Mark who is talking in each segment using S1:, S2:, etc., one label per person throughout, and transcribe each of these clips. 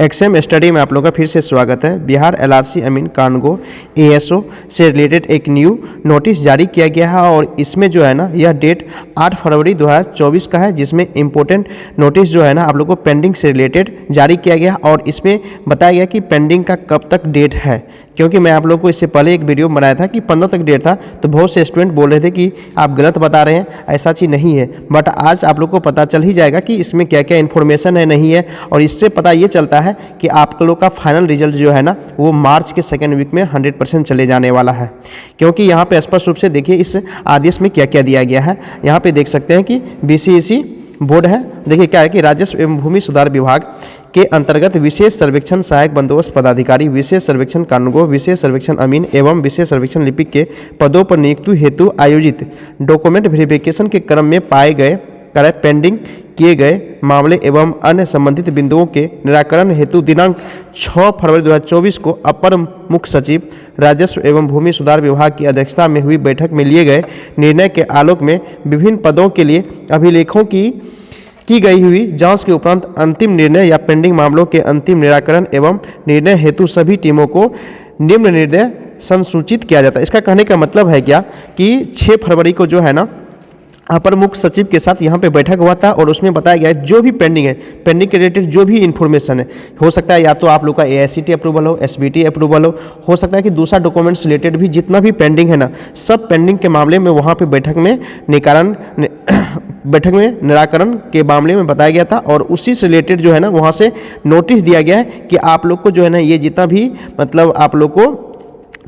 S1: XM study में आप लोगों का फिर से स्वागत है। बिहार एलआरसी अमीन कानगो एएसओ से रिलेटेड एक न्यू नोटिस जारी किया गया है और इसमें जो है ना यह डेट 8 फरवरी 2024 का है, जिसमें इम्पोर्टेंट नोटिस जो है ना आप लोगों को पेंडिंग से रिलेटेड जारी किया गया और इसमें बताया गया कि पेंडिंग का कब तक डेट है। क्योंकि मैं आप लोगों को इससे पहले एक वीडियो बनाया था कि 15 तक डेट था, तो बहुत से स्टूडेंट बोल रहे थे कि आप गलत बता रहे हैं, ऐसा चीज़ नहीं है। बट आज आप लोग को पता चल ही जाएगा कि इसमें क्या क्या इन्फॉर्मेशन है, नहीं है, और इससे पता ये चलता है कि आप लोग का फाइनल रिजल्ट जो है ना वो मार्च के सेकेंड वीक में 100% चले जाने वाला है। क्योंकि यहाँ पे स्पष्ट रूप से देखिए इस आदेश में क्या क्या दिया गया है। यहाँ पे देख सकते हैं कि बीसीईसी बोर्ड है। देखिए क्या है कि राजस्व एवं भूमि सुधार विभाग के अंतर्गत विशेष सर्वेक्षण सहायक बंदोबस्त पदाधिकारी, विशेष सर्वेक्षण कानूनगो, विशेष सर्वेक्षण अमीन एवं विशेष सर्वेक्षण लिपिक के पदों पर नियुक्ति हेतु आयोजित डॉक्यूमेंट वेरिफिकेशन के क्रम में पाए गए पेंडिंग किए गए मामले एवं अन्य संबंधित बिंदुओं के निराकरण हेतु दिनांक 6 फरवरी 2024 को अपर मुख्य सचिव राजस्व एवं भूमि सुधार विभाग की अध्यक्षता में हुई बैठक में लिए गए निर्णय के आलोक में विभिन्न पदों के लिए अभिलेखों की गई हुई जांच के उपरांत अंतिम निर्णय या पेंडिंग मामलों के अंतिम निराकरण एवं निर्णय हेतु सभी टीमों को निम्न निर्णय संसूचित किया जाता है। इसका कहने का मतलब है क्या कि 6 फरवरी को जो है ना अपर मुख्य सचिव के साथ यहाँ पे बैठक हुआ था और उसमें बताया गया है जो भी पेंडिंग है, पेंडिंग के रिलेटेड जो भी इन्फॉर्मेशन है, हो सकता है या तो आप लोग का एआईसीटी अप्रूवल हो, एसबीटी अप्रूवल हो सकता है कि दूसरा डॉक्यूमेंट्स रिलेटेड भी जितना भी पेंडिंग है ना, सब पेंडिंग के मामले में वहाँ पे बैठक में निराकरण के मामले में बताया गया था और उसी से रिलेटेड जो है ना वहाँ से नोटिस दिया गया है कि आप लोग को जो है ना ये जितना भी मतलब आप लोग को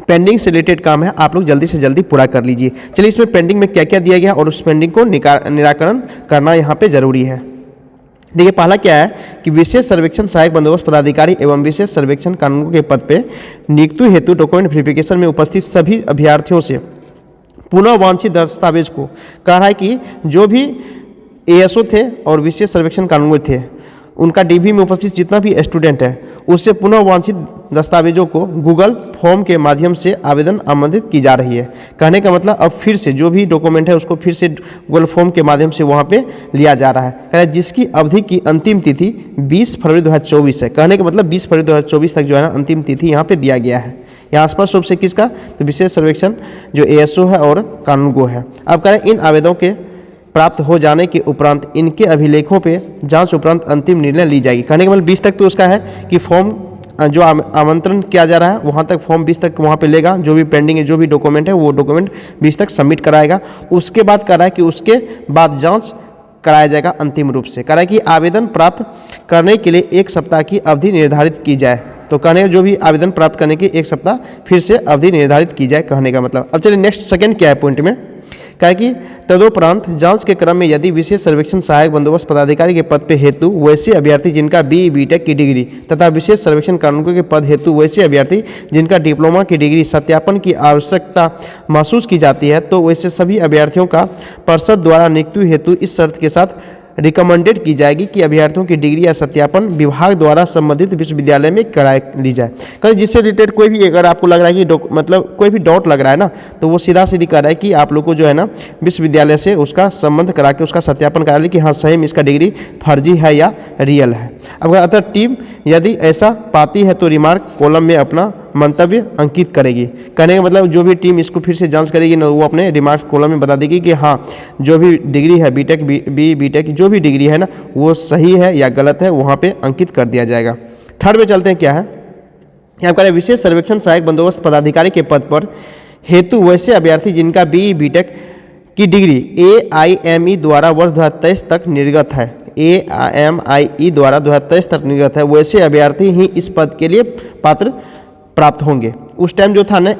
S1: पेंडिंग से रिलेटेड काम है आप लोग जल्दी से जल्दी पूरा कर लीजिए। चलिए इसमें पेंडिंग में क्या क्या दिया गया और उस पेंडिंग को निराकरण करना यहाँ पे जरूरी है। देखिए पहला क्या है कि विशेष सर्वेक्षण सहायक बंदोबस्त पदाधिकारी एवं विशेष सर्वेक्षण कानूनगो के पद पे नियुक्ति हेतु डॉक्यूमेंट वेरिफिकेशन में उपस्थित सभी अभ्यर्थियों से पुनः वांछित दस्तावेज को कह रहा है कि जो भी एएसओ थे और विशेष सर्वेक्षण कानूनगो थे उनका डीबी में उपस्थित जितना भी स्टूडेंट है उससे पुनः वांछित दस्तावेजों को गूगल फॉर्म के माध्यम से आवेदन आमंत्रित की जा रही है। कहने का मतलब अब फिर से जो भी डॉक्यूमेंट है उसको फिर से गूगल फॉर्म के माध्यम से वहाँ पे लिया जा रहा है। कह रहा है जिसकी अवधि की अंतिम तिथि 20 फरवरी 2024 है। कहने का मतलब 20 फरवरी 2024 तक जो है ना अंतिम तिथि यहाँ पे दिया गया है। यहाँ स्पष्ट रूप से किसका, तो विशेष सर्वेक्षण जो एएसओ है और कानूनगो है। अब कह रहे हैं इन आवेदनों के प्राप्त हो जाने के उपरांत इनके अभिलेखों पे जांच उपरांत अंतिम निर्णय ली जाएगी। कहने का मतलब 20 तक तो उसका है कि फॉर्म जो आमंत्रण किया जा रहा है वहाँ तक फॉर्म 20 तक वहाँ पे लेगा, जो भी पेंडिंग है जो भी डॉक्यूमेंट है वो डॉक्यूमेंट 20 तक सबमिट कराएगा। उसके बाद कह रहा है कि उसके बाद जांच कराया जाएगा अंतिम रूप से। कह रहा है कि आवेदन प्राप्त करने के लिए 1 सप्ताह की अवधि निर्धारित की जाए। तो कहने जो भी आवेदन प्राप्त करने की 1 सप्ताह फिर से अवधि निर्धारित की जाए, कहने का मतलब। अब चलिए नेक्स्ट सेकेंड क्या है पॉइंट में, क्या कि तदोपरांत जांच के क्रम में यदि विशेष सर्वेक्षण सहायक बंदोबस्त पदाधिकारी के पद पे हेतु वैसे अभ्यर्थी जिनका बीई बीटेक की डिग्री तथा विशेष सर्वेक्षण कानूनगो के पद हेतु वैसे अभ्यर्थी जिनका डिप्लोमा की डिग्री सत्यापन की आवश्यकता महसूस की जाती है, तो वैसे सभी अभ्यर्थियों का परिषद द्वारा नियुक्ति हेतु इस शर्त के साथ रिकमेंडेड की जाएगी कि अभ्यर्थियों की डिग्री या सत्यापन विभाग द्वारा संबंधित विश्वविद्यालय में करा ली जाए। कहीं जिससे रिलेटेड कोई भी अगर आपको लग रहा है कि मतलब कोई भी डाउट लग रहा है ना, तो वो सीधा सीधी कर रहा है कि आप लोग को जो है ना विश्वविद्यालय से उसका संबंध करा के उसका सत्यापन करा ले कि हाँ सही में इसका डिग्री फर्जी है या रियल है। अब अगर टीम यदि ऐसा पाती है तो रिमार्क कॉलम में अपना मंतव्य अंकित करेगी। कहने का मतलब जो भी टीम इसको फिर से जांच करेगी ना वो अपने रिमार्क कॉलम में बता देगी कि हाँ जो भी डिग्री है बीटेक बीटेक जो भी डिग्री है ना वो सही है या गलत है, वहाँ पे अंकित कर दिया जाएगा। थर्ड में चलते हैं क्या है, यहाँ पर विशेष सर्वेक्षण सहायक बंदोबस्त पदाधिकारी के पद पर हेतु वैसे अभ्यर्थी जिनका बीई बीटेक की डिग्री AIME द्वारा वर्ष 2023 तक निर्गत है, AIME द्वारा 2023 तक निर्गत है, वैसे अभ्यर्थी ही इस पद के लिए पात्र प्राप्त होंगे। उस टाइम जो था ना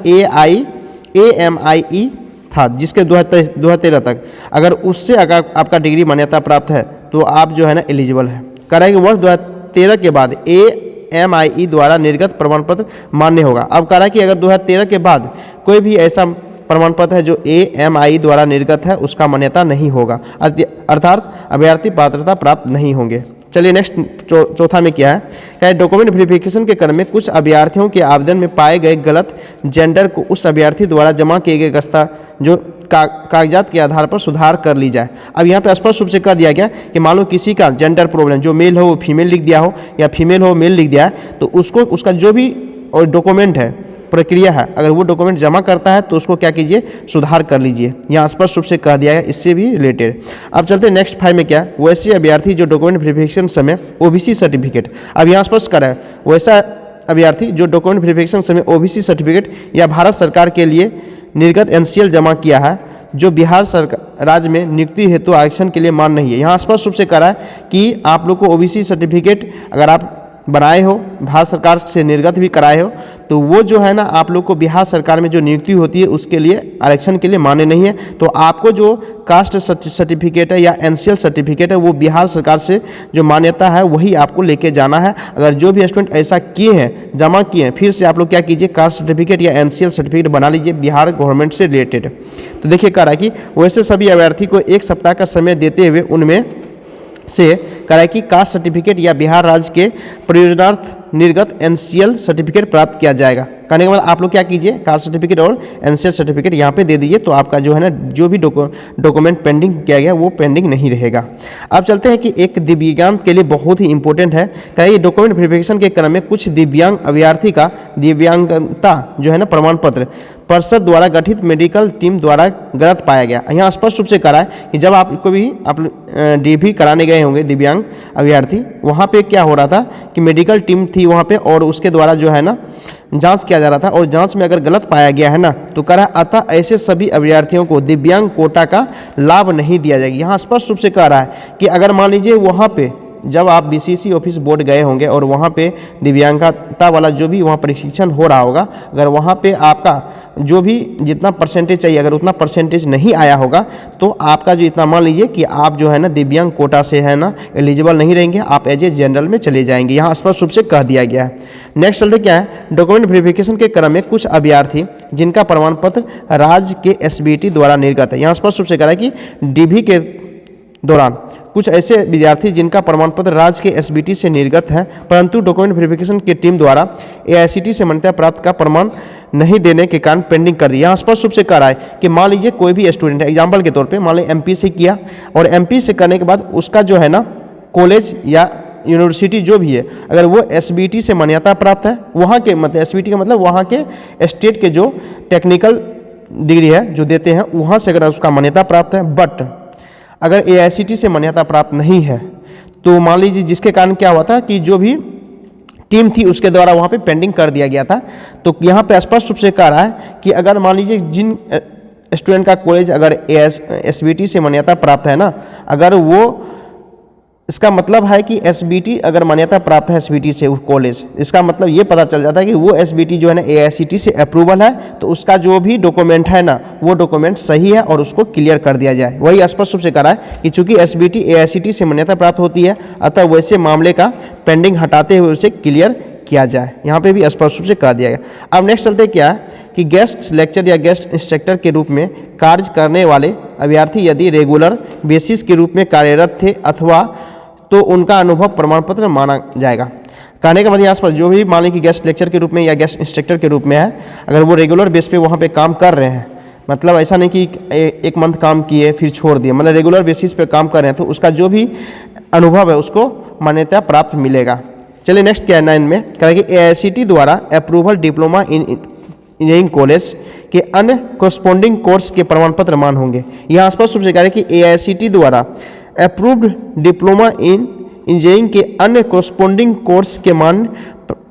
S1: AIMIE था जिसके 2013 तक, अगर उससे अगर आपका डिग्री मान्यता प्राप्त है तो आप जो है ना एलिजिबल है। कह रहा है कि वर्ष 2013 के बाद AIMIE द्वारा निर्गत प्रमाण पत्र मान्य होगा। अब कह रहा है कि अगर 2013 के बाद कोई भी ऐसा प्रमाण पत्र है जो AIMIE द्वारा निर्गत है उसका मान्यता नहीं होगा, अर्थात अभ्यर्थी पात्रता प्राप्त नहीं होंगे। चलिए नेक्स्ट चौथा में क्या है डॉक्यूमेंट वेरिफिकेशन के क्रम में कुछ अभ्यर्थियों के आवेदन में पाए गए गलत जेंडर को उस अभ्यर्थी द्वारा जमा किए गए जो कागजात के आधार पर सुधार कर ली जाए। अब यहाँ पे स्पष्ट रूप से कह दिया गया कि मान लो किसी का जेंडर प्रॉब्लम जो मेल हो वो फीमेल लिख दिया हो या फीमेल हो मेल लिख दिया है, तो उसको उसका जो भी और डॉक्यूमेंट है प्रक्रिया है, अगर वो डॉक्यूमेंट जमा करता है तो उसको क्या कीजिए, सुधार कर लीजिए। यहाँ स्पष्ट रूप से कह दिया है इससे भी रिलेटेड। अब चलते हैं नेक्स्ट 5 में क्या, वैसे अभ्यर्थी जो डॉक्यूमेंट वेरिफिकेशन समय ओबीसी सर्टिफिकेट, अब यहाँ स्पष्ट करा है वैसा अभ्यर्थी जो डॉक्यूमेंट वेरिफिकेशन समय ओबीसी सर्टिफिकेट या भारत सरकार के लिए निर्गत एनसीएल जमा किया है जो बिहार सरकार राज्य में नियुक्ति हेतु आरक्षण के लिए मान्य नहीं है। यहाँ स्पष्ट रूप से कह रहा है कि आप लोग को ओबीसी सर्टिफिकेट अगर आप बनाए हो, भारत सरकार से निर्गत भी कराए हो, तो वो जो है ना आप लोग को बिहार सरकार में जो नियुक्ति होती है उसके लिए आरक्षण के लिए मान्य नहीं है। तो आपको जो कास्ट सर्टिफिकेट है या एनसीएल सर्टिफिकेट है वो बिहार सरकार से जो मान्यता है वही आपको लेके जाना है। अगर जो भी स्टूडेंट ऐसा किए हैं, जमा किए हैं, फिर से आप लोग क्या कीजिए, कास्ट सर्टिफिकेट या एनसीएल सर्टिफिकेट बना लीजिए बिहार गवर्नमेंट से रिलेटेड। तो देखिए कह रहा है कि वैसे सभी अभ्यर्थी को 1 सप्ताह का समय देते हुए उनमें से कराए कि कास्ट सर्टिफिकेट या बिहार राज्य के प्रयोजनार्थ निर्गत एनसीएल सर्टिफिकेट प्राप्त किया जाएगा। कहने के बाद आप लोग क्या कीजिए, कास्ट सर्टिफिकेट और एनसीएल सर्टिफिकेट यहाँ पे दे दीजिए, तो आपका जो है ना जो भी डॉक्यूमेंट पेंडिंग किया गया वो पेंडिंग नहीं रहेगा। अब चलते हैं कि एक दिव्यांग के लिए बहुत ही इंपॉर्टेंट है, कहीं डॉक्यूमेंट वेरिफिकेशन के क्रम में कुछ दिव्यांग अभ्यर्थी का दिव्यांगता जो है ना प्रमाण पत्र परिषद द्वारा गठित मेडिकल टीम द्वारा गलत पाया गया। यहाँ स्पष्ट रूप से करा है कि जब आपको भी आप डीवी कराने गए होंगे दिव्यांग अभ्यर्थी, वहाँ पे क्या हो रहा था कि मेडिकल टीम थी वहाँ पे और उसके द्वारा जो है ना जांच किया जा रहा था, और जांच में अगर गलत पाया गया है ना तो करा अतः ऐसे सभी अभ्यर्थियों को दिव्यांग कोटा का लाभ नहीं दिया जाएगा। यहाँ स्पष्ट रूप से कह रहा है कि अगर मान लीजिए वहाँ पे जब आप बीसीसी ऑफिस बोर्ड गए होंगे और वहाँ पे दिव्यांगता वाला जो भी वहाँ प्रशिक्षण हो रहा होगा, अगर वहाँ पे आपका जो भी जितना परसेंटेज चाहिए अगर उतना परसेंटेज नहीं आया होगा तो आपका जो इतना मान लीजिए कि आप जो है ना दिव्यांग कोटा से है ना एलिजिबल नहीं रहेंगे, आप एज ए जनरल में चले जाएंगे। यहाँ स्पष्ट रूप से कह दिया गया है। नेक्स्ट चलते क्या है, डॉक्यूमेंट वेरिफिकेशन के क्रम में कुछ अभ्यर्थी जिनका प्रमाण पत्र राज्य के एसबीटी द्वारा निर्गत है। यहाँ स्पष्ट रूप से कह रहा है कि डीवी के दौरान कुछ ऐसे विद्यार्थी जिनका प्रमाण पत्र राज्य के एसबीटी से निर्गत है परंतु डॉक्यूमेंट वेरिफिकेशन की टीम द्वारा एआईसीटी से मान्यता प्राप्त का प्रमाण नहीं देने के कारण पेंडिंग कर दिया। यहाँ स्पष्ट रूप से कह रहा है कि मान लीजिए कोई भी स्टूडेंट है, एग्जाम्पल के तौर पे मान लीजिए एमपी से किया और एमपी से करने के बाद उसका जो है ना कॉलेज या यूनिवर्सिटी जो भी है अगर वो एसबीटी से मान्यता प्राप्त है, वहाँ के मतलब एसबीटी का मतलब वहाँ के स्टेट के जो टेक्निकल डिग्री है जो देते हैं वहाँ से अगर उसका मान्यता प्राप्त है, बट अगर एआईसीटी से मान्यता प्राप्त नहीं है तो मान लीजिए जिसके कारण क्या हुआ था कि जो भी टीम थी उसके द्वारा वहाँ पे पेंडिंग कर दिया गया था। तो यहाँ पे स्पष्ट रूप से कह रहा है कि अगर मान लीजिए जिन स्टूडेंट का कॉलेज अगर एसबीटी से मान्यता प्राप्त है ना, अगर वो इसका मतलब है कि एसबीटी अगर मान्यता प्राप्त है एसबीटी से कॉलेज, इसका मतलब ये पता चल जाता है कि वो एसबीटी जो है ना एआईसीटी से अप्रूवल है, तो उसका जो भी डॉक्यूमेंट है ना वो डॉक्यूमेंट सही है और उसको क्लियर कर दिया जाए। वही स्पष्ट रूप से कह रहा है कि चूंकि एसबीटी एआईसीटी से मान्यता प्राप्त होती है अतः वैसे मामले का पेंडिंग हटाते हुए उसे क्लियर किया जाए। यहाँ पे भी स्पष्ट रूप से कह दिया गया। अब नेक्स्ट चलते क्या है कि गेस्ट लेक्चर या गेस्ट इंस्ट्रक्टर के रूप में कार्य करने वाले अभ्यर्थी यदि रेगुलर बेसिस के रूप में कार्यरत थे अथवा तो उनका अनुभव प्रमाण पत्र माना जाएगा। कहने का मतलब यहाँ पर जो भी मान लें कि गेस्ट लेक्चर के रूप में या गेस्ट इंस्ट्रक्टर के रूप में है, अगर वो रेगुलर बेस पे वहाँ पे काम कर रहे हैं, मतलब ऐसा नहीं कि एक मंथ काम किए फिर छोड़ दिए, मतलब रेगुलर बेसिस पे काम कर रहे हैं, तो उसका जो भी अनुभव है उसको मान्यता प्राप्त मिलेगा। चलिए नेक्स्ट क्या है 9 में कह रहा है कि एआईसीटी द्वारा approval diploma in engineering college के अन्य कोरस्पॉन्डिंग कोर्स के प्रमाण पत्र मान होंगे। यहाँ स्पष्ट रूप से कह रहे हैं कि एआईसीटी द्वारा अप्रूव्ड डिप्लोमा इन इंजीनियरिंग के अन्य कोरस्पॉन्डिंग कोर्स के मान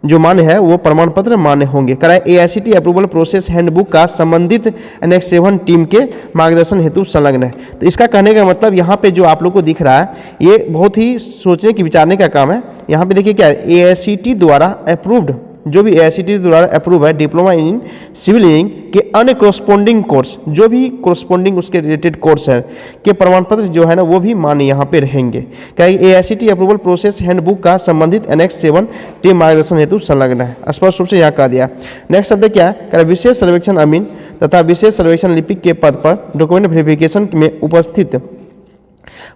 S1: जो मान्य है वो प्रमाण पत्र मान्य होंगे। कराए एआईसीटी अप्रूवल प्रोसेस हैंडबुक का संबंधित एनेक्स 7 टीम के मार्गदर्शन हेतु संलग्न है। तो इसका कहने का मतलब यहाँ पे जो आप लोग को दिख रहा है ये बहुत ही सोचने की विचारने का काम है। यहाँ पे देखिए क्या है, एआईसीटी द्वारा अप्रूव्ड जो भी एआईसीटी द्वारा अप्रूव है डिप्लोमा इन सिविल इंजीनियरिंग के अन्य कोरस्पॉन्डिंग कोर्स जो भी कोरस्पॉन्डिंग उसके रिलेटेड कोर्स है के प्रमाण पत्र जो है ना वो भी मान्य यहाँ पे रहेंगे। क्या एआईसीटी अप्रूवल प्रोसेस हैंडबुक का संबंधित एनेक्स 7 टीम मार्गदर्शन हेतु संलग्न है। स्पष्ट रूप से यहाँ कह दिया। नेक्स्ट शब्द क्या है, विशेष सर्वेक्षण अमीन तथा विशेष सर्वेक्षण लिपिक के पद पर डॉक्यूमेंट वेरिफिकेशन में उपस्थित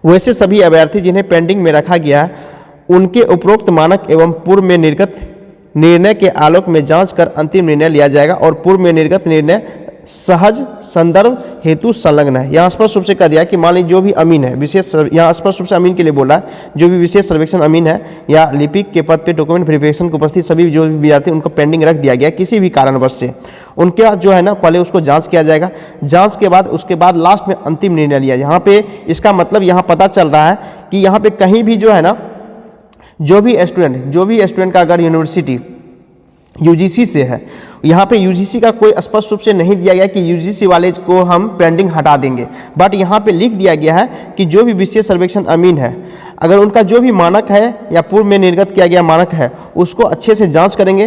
S1: वैसे सभी अभ्यर्थी जिन्हें पेंडिंग में रखा गया है उनके उपरोक्त मानक एवं पूर्व में निर्गत निर्णय के आलोक में जांच कर अंतिम निर्णय लिया जाएगा। और पूर्व में निर्गत निर्णय सहज संदर्भ हेतु संलग्न है। यहाँ स्पष्ट रूप से कह दिया कि मान लीजिए जो भी अमीन है, विशेष, यहाँ स्पष्ट रूप से अमीन के लिए बोला है, जो भी विशेष सर्वेक्षण अमीन है या लिपिक के पद पे डॉक्यूमेंट वेरिफिकेशन की उपस्थित सभी जो भी विद्यार्थी उनको पेंडिंग रख दिया गया किसी भी कारणवश से, उनके जो है ना पहले उसको जांच किया जाएगा। जांच के बाद उसके बाद लास्ट में अंतिम निर्णय लिया। यहाँ पे इसका मतलब यहाँ पता चल रहा है कि यहाँ पे कहीं भी जो है ना जो भी स्टूडेंट का अगर यूनिवर्सिटी यूजीसी से है, यहाँ पे यूजीसी का कोई स्पष्ट रूप से नहीं दिया गया कि यूजीसी वाले को हम पेंडिंग हटा देंगे, बट यहाँ पे लिख दिया गया है कि जो भी विशेष सर्वेक्षण अमीन है, अगर उनका जो भी मानक है या पूर्व में निर्गत किया गया मानक है उसको अच्छे से जांच करेंगे।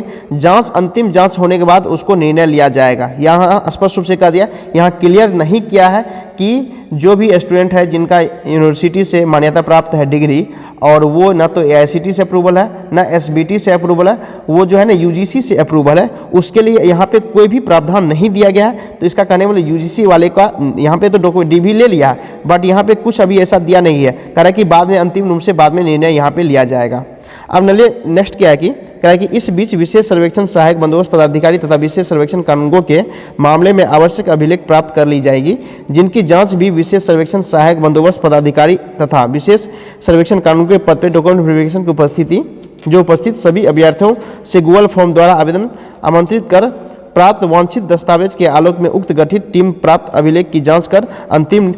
S1: अंतिम जांच होने के बाद उसको निर्णय लिया जाएगा। यहाँ स्पष्ट रूप से कह दिया, यहाँ क्लियर नहीं किया है कि जो भी स्टूडेंट है जिनका यूनिवर्सिटी से मान्यता प्राप्त है डिग्री, और वो ना तो एआईसीटी से अप्रूवल है ना एसबीटी से अप्रूवल है, वो जो है ना यूजीसी से अप्रूवल है, उसके लिए यहाँ पे कोई भी प्रावधान नहीं दिया गया है। तो इसका कहने वाले यूजीसी वाले का यहाँ पे तो डॉक्यूमेंट डी भी ले लिया है, बट यहाँ पे कुछ अभी ऐसा दिया नहीं है। कह रहा है कि बाद में अंतिम रूप से बाद में निर्णय यहाँ पे लिया जाएगा। अब नेक्स्ट क्या है कि कह रहा है कि इस बीच विशेष सर्वेक्षण सहायक बंदोबस्त पदाधिकारी तथा विशेष सर्वेक्षण कानूनगों के मामले में आवश्यक अभिलेख प्राप्त कर ली जाएगी, जिनकी जांच भी विशेष सर्वेक्षण सहायक बंदोबस्त पदाधिकारी तथा विशेष सर्वेक्षण कानून के पद पर डॉक्यूमेंट वेरिफिकेशन की उपस्थित सभी अभ्यर्थियों से गूगल फॉर्म द्वारा आवेदन आमंत्रित कर प्राप्त वांछित दस्तावेज के आलोक में उक्त गठित टीम प्राप्त अभिलेख की जांच कर अंतिम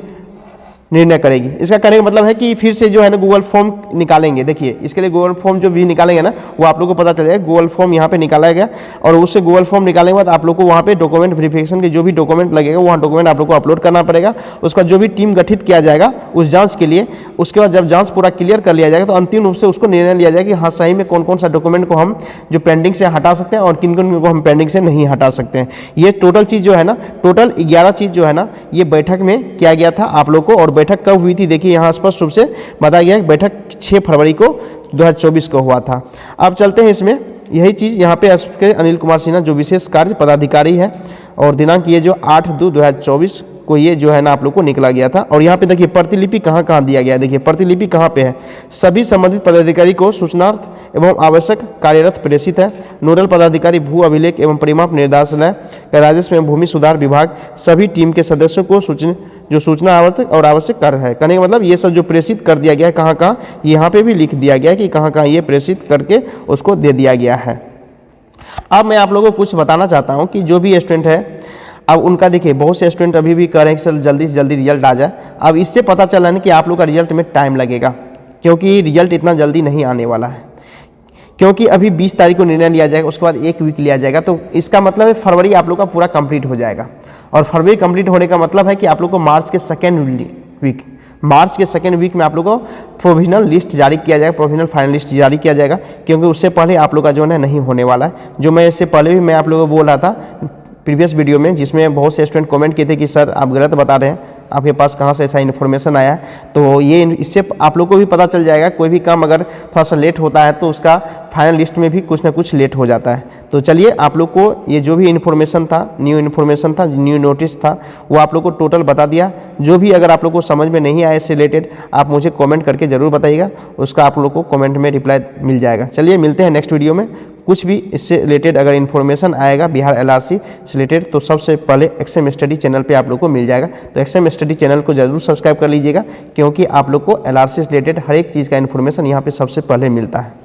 S1: निर्णय करेगी। इसका कहने का मतलब है कि फिर से जो है ना गूगल फॉर्म निकालेंगे। देखिए इसके लिए गूगल फॉर्म जो भी निकालेंगे ना वो आप लोगों को पता चल जाएगा। गूगल फॉर्म यहाँ पे निकाला गया और उससे गूगल फॉर्म निकालने के बाद आप लोग को वहाँ पे डॉक्यूमेंट वेरिफिकेशन के जो भी डॉक्यूमेंट लगेगा वहाँ डॉक्यूमेंट आप लोग को अपलोड करना पड़ेगा। उसका जो भी टीम गठित किया जाएगा उस जाँच के लिए, उसके बाद जब जाँच पूरा क्लियर कर लिया जाएगा तो अंतिम रूप से उसको निर्णय लिया जाएगा कि हाँ सही में कौन कौन सा डॉक्यूमेंट को हम जो पेंडिंग से हटा सकते हैं और किन किन को हम पेंडिंग से नहीं हटा सकते हैं। ये टोटल चीज़ जो है ना, टोटल 11 चीज़ जो है ना ये बैठक में किया गया था आप लोग को। और बैठक कब हुई थी देखिए यहाँ स्पष्ट रूप से बताया गया है, बैठक 6 फरवरी को 2024 को हुआ था। अब चलते हैं इसमें, यही चीज़ यहाँ पे अनिल कुमार सिन्हा जो विशेष कार्य पदाधिकारी है और दिनांक ये जो 8/2/2024 को ये जो है ना आप लोग को निकला गया था। और यहाँ पे देखिए प्रतिलिपि कहाँ कहाँ दिया गया है। देखिए प्रतिलिपि कहाँ पे है, सभी संबंधित पदाधिकारी को सूचनार्थ एवं आवश्यक कार्यरत प्रेषित है। नोडल पदाधिकारी भू अभिलेख एवं परिमाप निर्देशालय राजस्व एवं भूमि सुधार विभाग सभी टीम के सदस्यों को सूचना आवश्यक कार्य है। कहने का मतलब ये सब जो प्रेषित कर दिया गया है कहाँ कहाँ, यहाँ पे भी लिख दिया गया है कि कहाँ कहाँ ये प्रेषित करके उसको दे दिया गया है। अब मैं आप लोगों को कुछ बताना चाहता हूँ कि जो भी स्टूडेंट है अब उनका देखिए बहुत से स्टूडेंट अभी भी कह रहे हैं कि सर जल्दी से जल्दी रिजल्ट आ जाए। अब इससे पता चला ना कि आप लोग का रिजल्ट में टाइम लगेगा, क्योंकि रिजल्ट इतना जल्दी नहीं आने वाला है, क्योंकि अभी 20 तारीख को निर्णय लिया जाएगा, उसके बाद 1 वीक लिया जाएगा। तो इसका मतलब है फरवरी आप लोग का पूरा कंप्लीट हो जाएगा। और फरवरी कंप्लीट होने का मतलब है कि आप लोग को मार्च के सेकेंड वीक में आप लोग को प्रोविजनल लिस्ट जारी किया जाएगा, प्रोविजनल फाइनल लिस्ट जारी किया जाएगा, क्योंकि उससे पहले आप लोग का जो है नहीं होने वाला है। जो मैं इससे पहले भी मैं आप लोगों को बोल रहा था प्रीवियस वीडियो में, जिसमें बहुत से स्टूडेंट कमेंट किए थे कि सर आप गलत बता रहे हैं, आपके पास कहाँ से ऐसा इन्फॉर्मेशन आया है। तो ये इससे आप लोग को भी पता चल जाएगा, कोई भी काम अगर थोड़ा सा लेट होता है तो उसका फाइनल लिस्ट में भी कुछ ना कुछ लेट हो जाता है। तो चलिए आप लोग को ये जो भी इन्फॉर्मेशन था, न्यू इन्फॉर्मेशन था, न्यू नोटिस था, वो आप लोग को टोटल बता दिया। जो भी अगर आप लोग को समझ में नहीं आया इससे रिलेटेड आप मुझे कमेंट करके ज़रूर बताइएगा, उसका आप लोग को कमेंट में रिप्लाई मिल जाएगा। चलिए मिलते हैं नेक्स्ट वीडियो में। कुछ भी इससे रिलेटेड अगर इन्फॉर्मेशन आएगा बिहार एलआरसी से रिलेटेड तो सबसे पहले एक्सएम स्टडी चैनल पे आप लोग को मिल जाएगा। तो एक्सएम स्टडी चैनल को जरूर सब्सक्राइब कर लीजिएगा, क्योंकि आप लोग को एलआरसी से रिलेटेड हर एक चीज़ का इन्फॉर्मेशन यहाँ पे सबसे पहले मिलता है।